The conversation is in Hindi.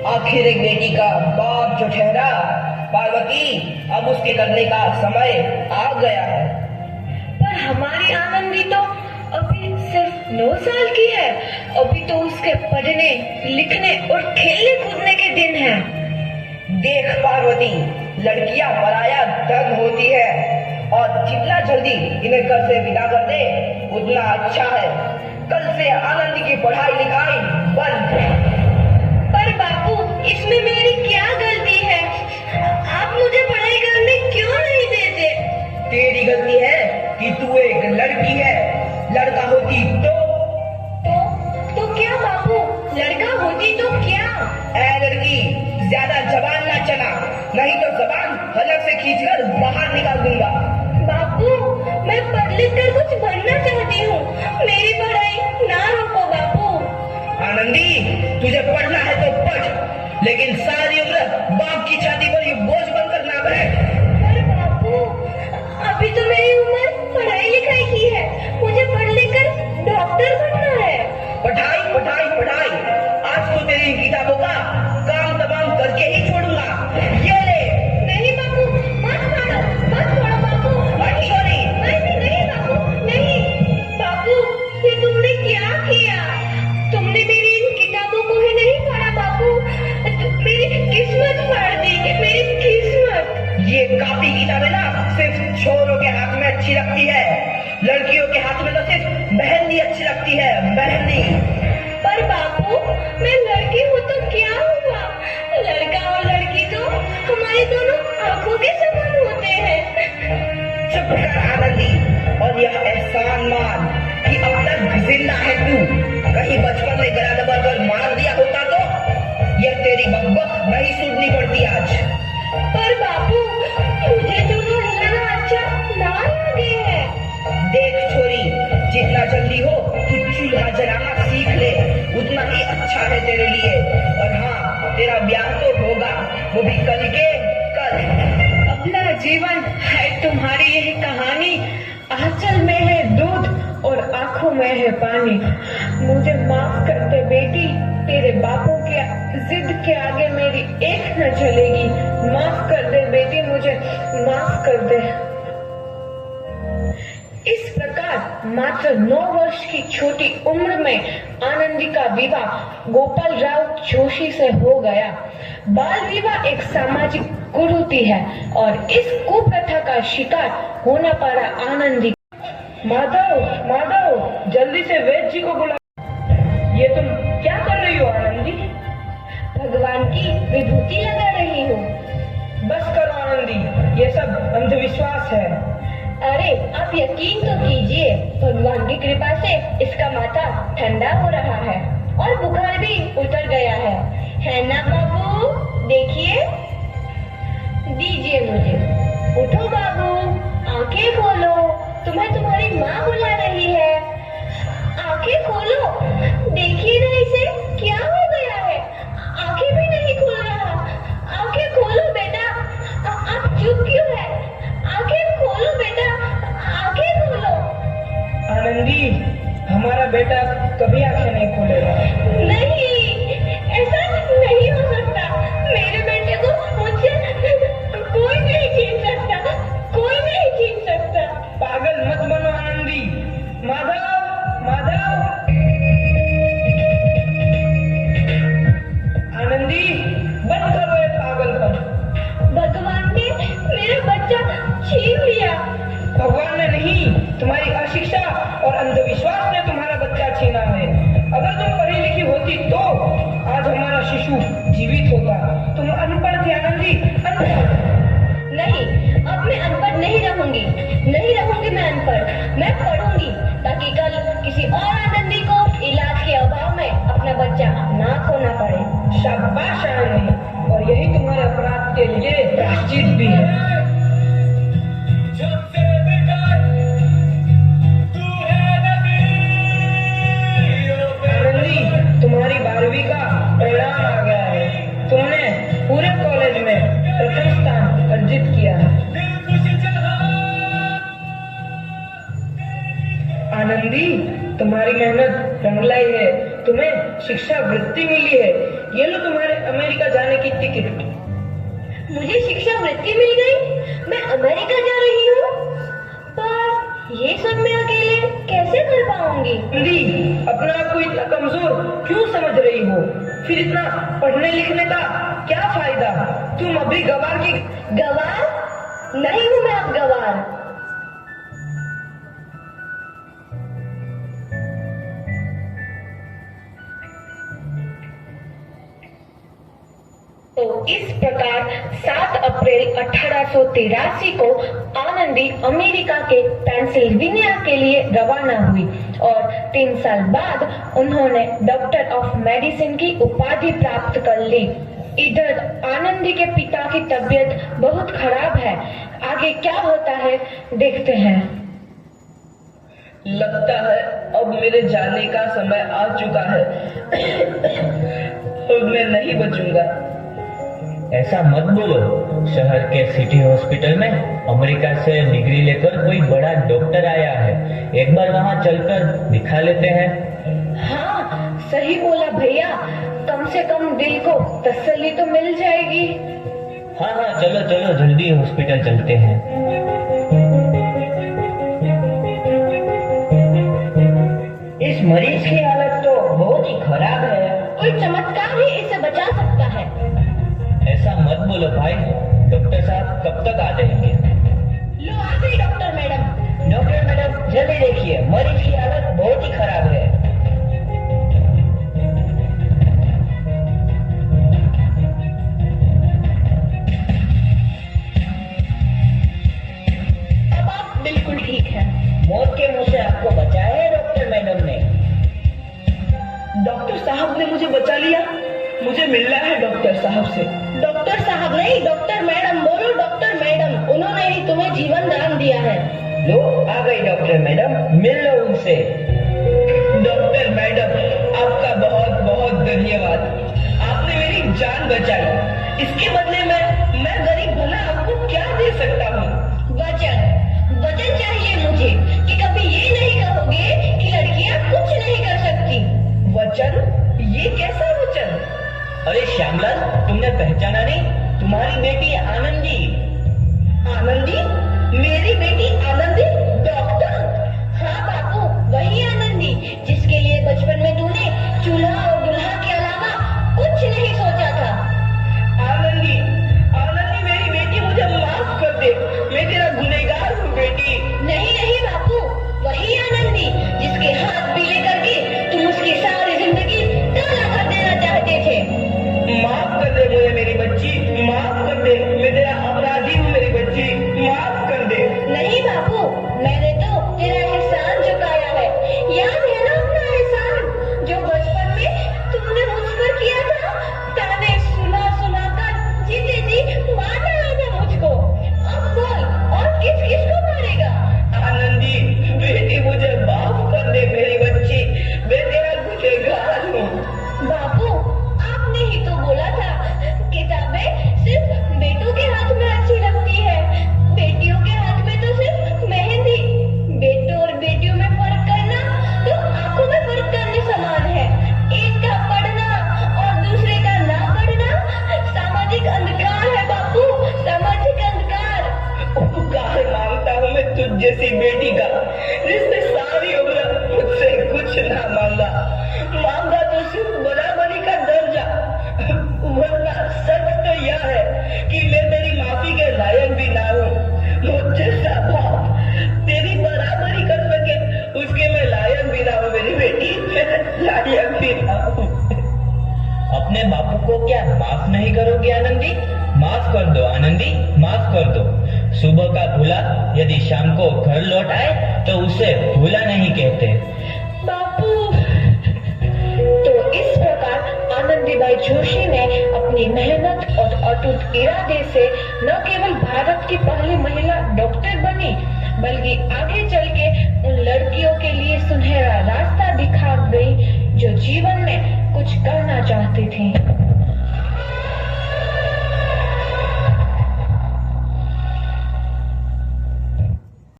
आखिर एक बेटी का बाप जो ठहरा। पार्वती, अब उसके करने का समय आ गया है। पर हमारी आनंदी तो अभी सिर्फ 9 साल की है। अभी तो उसके पढ़ने, लिखने और खेलने कूदने के दिन हैं। देख पार्वती, लड़कियां पराया धन होती है और जितना जल्दी इन्हें घर से विदा कर दे उतना अच्छा है। कल से आनंद की पढ़ाई लिखाई बंद। पर बापू, इसमें मेरी क्या गलती है? आप मुझे पढ़ाई करने क्यों नहीं देते? तेरी गलती है कि तू एक लड़की है। लड़का होती तो क्या बापू? लड़का होती तो क्या? ऐ लड़की, ज्यादा जबान ना चला, नहीं तो जबान हलक से खींचकर बाहर निकाल दूंगा। बापू, मैं पढ़ लिख कर कुछ बनना चाहती हूँ। मेरी पढ़ाई ना रोको बापू। आनंदी, तुझे पढ़ना है तो पढ़, लेकिन सारी उम्र बाप की छाती पर ये बोझ बनकर ना बैठ। पर बापू, अभी तो मेरी उम्र पढ़ाई लिखाई की है। मुझे पढ़ लिख कर डॉक्टर बनना है। पढ़ाई पढ़ाई पढ़ाई, आज तो तेरी इन किताबों का काम तमाम करके ही छोड़ूंगा। ये ले। नहीं बापू, मत पढ़ो, मत पढ़ो बापू। नहीं बापू, नहीं। बापू, ये तुमने क्या किया? तुमने मेरी इन किताबों को ही नहीं पढ़ा बापू। मेरी किस्मत फाड़ दी, मेरी किस्मत। ये कापी किताबें ना सिर्फ छोरों के हाथ में अच्छी लगती है। लड़कियों के हाथ में तो सिर्फ मेहंदी अच्छी लगती है, मेहंदी। पर बापू, मैं लड़की हूँ तो क्या हुआ? लड़का और लड़की तो हमारे दोनों आंखों के समान होते हैं। चुप कर आनंदी, और यह एहसान मान कि अब तक जिंदा है तू। कहीं बचपन में गला दबाकर मार दिया होता तो यह तेरी बकबक नहीं सुननी पड़ती आज। पर बापू, मुझे चूल्हा हिलाना अच्छा ना लगे है। देख छोरी, जितना जल्दी हो तू चूल्हा जलाना सीख ले, उतना ही अच्छा है तेरे लिए। और हाँ, तेरा ब्याह तो होगा, वो भी कल के कल। अपना जीवन है तुम्हारी यही कहानी। आंचल में है दूध और आंखों में है पानी। मुझे माफ कर दे बेटी, तेरे बापों के जिद के आगे मेरी एक न चलेगी। माफ कर दे बेटी, मुझे माफ कर दे। इस प्रकार मात्र 9 वर्ष की छोटी उम्र में आनंदी का विवाह गोपाल राव जोशी से हो गया। बाल विवाह एक सामाजिक कुरीति है और इस कुप्रथा का शिकार होना पड़ा आनंदी। माधव, माधव, जल्दी से वैद्य जी को बुला। ये तुम क्या कर रही हो आनंदी? भगवान की विभूति लगा रही हूँ। बस करो आनंदी, ये सब अंधविश्वास है। अरे आप यकीन तो कीजिए, भगवान की कृपा से इसका माथा ठंडा हो रहा है और बुखार भी उतर गया है ना बाबू? देखिए, दीजिए मुझे। उठो बाबू, आंखें खोलो, तुम्हें तुम्हारी माँ बुला रही है। आंखें खोलो, देखिए ना इसे क्या हो गया है। आंखें भी नहीं खोल रहा। आंखें खोलो बेटा। आप चुप क्यों है? आंखें खोलो बेटा, आंखें खोलो। आनंदी, हमारा बेटा कभी आंखें नहीं खोलेगा। नहीं, ऐसा नहीं हो सकता। मेरे बेटे को मुझसे कोई नहीं छीन सकता, कोई नहीं छीन सकता। पागल मत बनो आनंदी। माधव, माधव। आनंदी, बंद करो ये पागलपन। भगवान ने मेरा बच्चा छीन लिया। भगवान ने नहीं, तुम्हारी अशिक्षा और अंधविश्वास ने तुम्हारा बच्चा छीना है। अगर तुम पढ़ी लिखी होती तो आज हमारा शिशु जीवित होता। तुम अनपढ़ थी आनंदी, अनपढ़। नहीं, अब मैं अनपढ़ नहीं रहूंगी। नहीं रहूंगी मैं अनपढ़। मैं पढ़ूंगी ताकि कल किसी और आनंदी को इलाज के अभाव में अपना बच्चा ना खोना पड़े। शाबाश आनंदी, और यही तुम्हारे अपराध के लिए प्रायश्चित भी है। आनंदी, तुम्हारी 12वीं का परिणाम आ गया है। तुमने पूरे कॉलेज में प्रथम स्थान अर्जित किया है। आनंदी, तुम्हारी मेहनत रंग लाई है। तुम्हें शिक्षा वृत्ति मिली है। ये लो तुम्हारे अमेरिका गिफ्ट। मुझे शिक्षा वृत्ति मिल गई, मैं अमेरिका जा रही हूँ। पर ये सब मैं अकेले कैसे कर पाऊंगी? दी, अपने आप को इतना कमजोर क्यों समझ रही हो? फिर इतना पढ़ने लिखने का क्या फायदा? तुम अभी गवार की। गवार नहीं हूँ मैं अब गवार। तो इस प्रकार 7 अप्रैल 1883 को आनंदी अमेरिका के पेंसिल्वेनिया के लिए रवाना हुई और 3 साल बाद उन्होंने डॉक्टर ऑफ मेडिसिन की उपाधि प्राप्त कर ली। इधर आनंदी के पिता की तबीयत बहुत खराब है। आगे क्या होता है देखते हैं। लगता है अब मेरे जाने का समय आ चुका है। अब मैं नहीं बचूंगा। ऐसा मत बोलो। शहर के सिटी हॉस्पिटल में अमेरिका से डिग्री लेकर कोई बड़ा डॉक्टर आया है, एक बार वहाँ चलकर दिखा लेते हैं। हाँ सही बोला भैया, कम से कम दिल को तसल्ली तो मिल जाएगी। हाँ हाँ, चलो चलो जल्दी हॉस्पिटल चलते हैं। इस मरीज की हालत तो बहुत ही खराब है। कोई चमत्कार ही इसे बचा सकता है। ऐसा मत बोलो भाई, डॉक्टर साहब कब तक आ जाएंगे? लो आ गई डॉक्टर मैडम। डॉक्टर मैडम जल्दी देखिए, मरीज की हालत बहुत ही खराब है। अब आप बिल्कुल ठीक है। मौत के मुंह से आपको बचाया है डॉक्टर मैडम ने। डॉक्टर साहब ने मुझे बचा लिया। मुझे मिलना है डॉक्टर साहब से। डॉक्टर साहब नहीं, डॉक्टर मैडम बोलो। डॉक्टर मैडम, उन्होंने ही तुम्हें जीवन दान दिया है। लो आ गई डॉक्टर मैडम, मिल लो उनसे। डॉक्टर मैडम आपका बहुत बहुत धन्यवाद। आपने मेरी जान बचाई। इसके बदले में मैं गरीब भला आपको क्या दे सकता हूँ? वचन चाहिए मुझे कि कभी ये नहीं कहोगे कि लड़कियां कुछ नहीं कर सकती। वचन? ये कैसा वचन? अरे श्यामलाल, तुमने पहचाना नहीं? तुम्हारी बेटी आनंदी। आनंदी? मेरी बेटी आनंदी डॉक्टर? हाँ बापू, वही आनंदी जिसके लिए बचपन में तूने चूल्हा और दुल्हा के अलावा कुछ नहीं सोचा था। आनंदी, आनंदी मेरी बेटी, मुझे माफ कर दे। मैं तेरा गुनहगार हूँ बेटी। नहीं नहीं बापू, वही आनंदी जिसके हाथ पीले करके तुम उसकी सारी जिंदगी काला कर देना चाहते थे। माफ कर दे मुझे मेरी बच्ची, माफ कर दे। मैं तेरा अपराधी हूँ मेरी बच्ची, माफ कर दे। नहीं बापू, मैंने तो तेरा एहसान चुकाया है। याद है ना अपना एहसान जो बचपन में तुमने मुझ पर किया था? ताने सुना सुना कर जीते जी मार डाला था मुझको। अब बोल, और किस किस को मारेगा? आनंदी बेटी, मुझे माफ कर दे मेरी बच्ची। मैं तेरा गुनहगार हूँ। बापू, आपने ही तो बोला था किताबें सिर्फ बेटों के हाथ में अच्छी लगती है, बेटियों के हाथ में तो सिर्फ मेहंदी। बेटों और बेटियों में फर्क करना तो आंखों में फर्क करने समान है। एक का पढ़ना और दूसरे का ना पढ़ना सामाजिक अंधकार है बापू, सामाजिक अंधकार। उपकार मांगता हूँ मैं तुझ जैसी बेटी का, जिसने सारी उम्र मुझसे कुछ ना मांगा। मांगा तो सिर्फ बराबरी का दर्जा। वरना सच तो यह है कि मैं तेरी माफी के लायक भी ना हूँ। मुझ जैसा बाप तेरी बराबरी कर सके, उसके मैं लायक भी ना हूँ मेरी बेटी, मैं लायक भी ना हूँ। अपने बापू को क्या माफ नहीं करोगे आनंदी? माफ कर दो आनंदी, माफ कर दो। सुबह का भूला यदि शाम को घर लौट आए तो उसे भूला नहीं कहते। बापू। तो इस प्रकार आनंदीबाई जोशी ने अपनी मेहनत और अटूट इरादे से न केवल भारत की पहली महिला डॉक्टर बनी, बल्कि आगे चल के उन लड़कियों के लिए सुनहरा रास्ता दिखा गई जो जीवन में कुछ करना चाहती थी।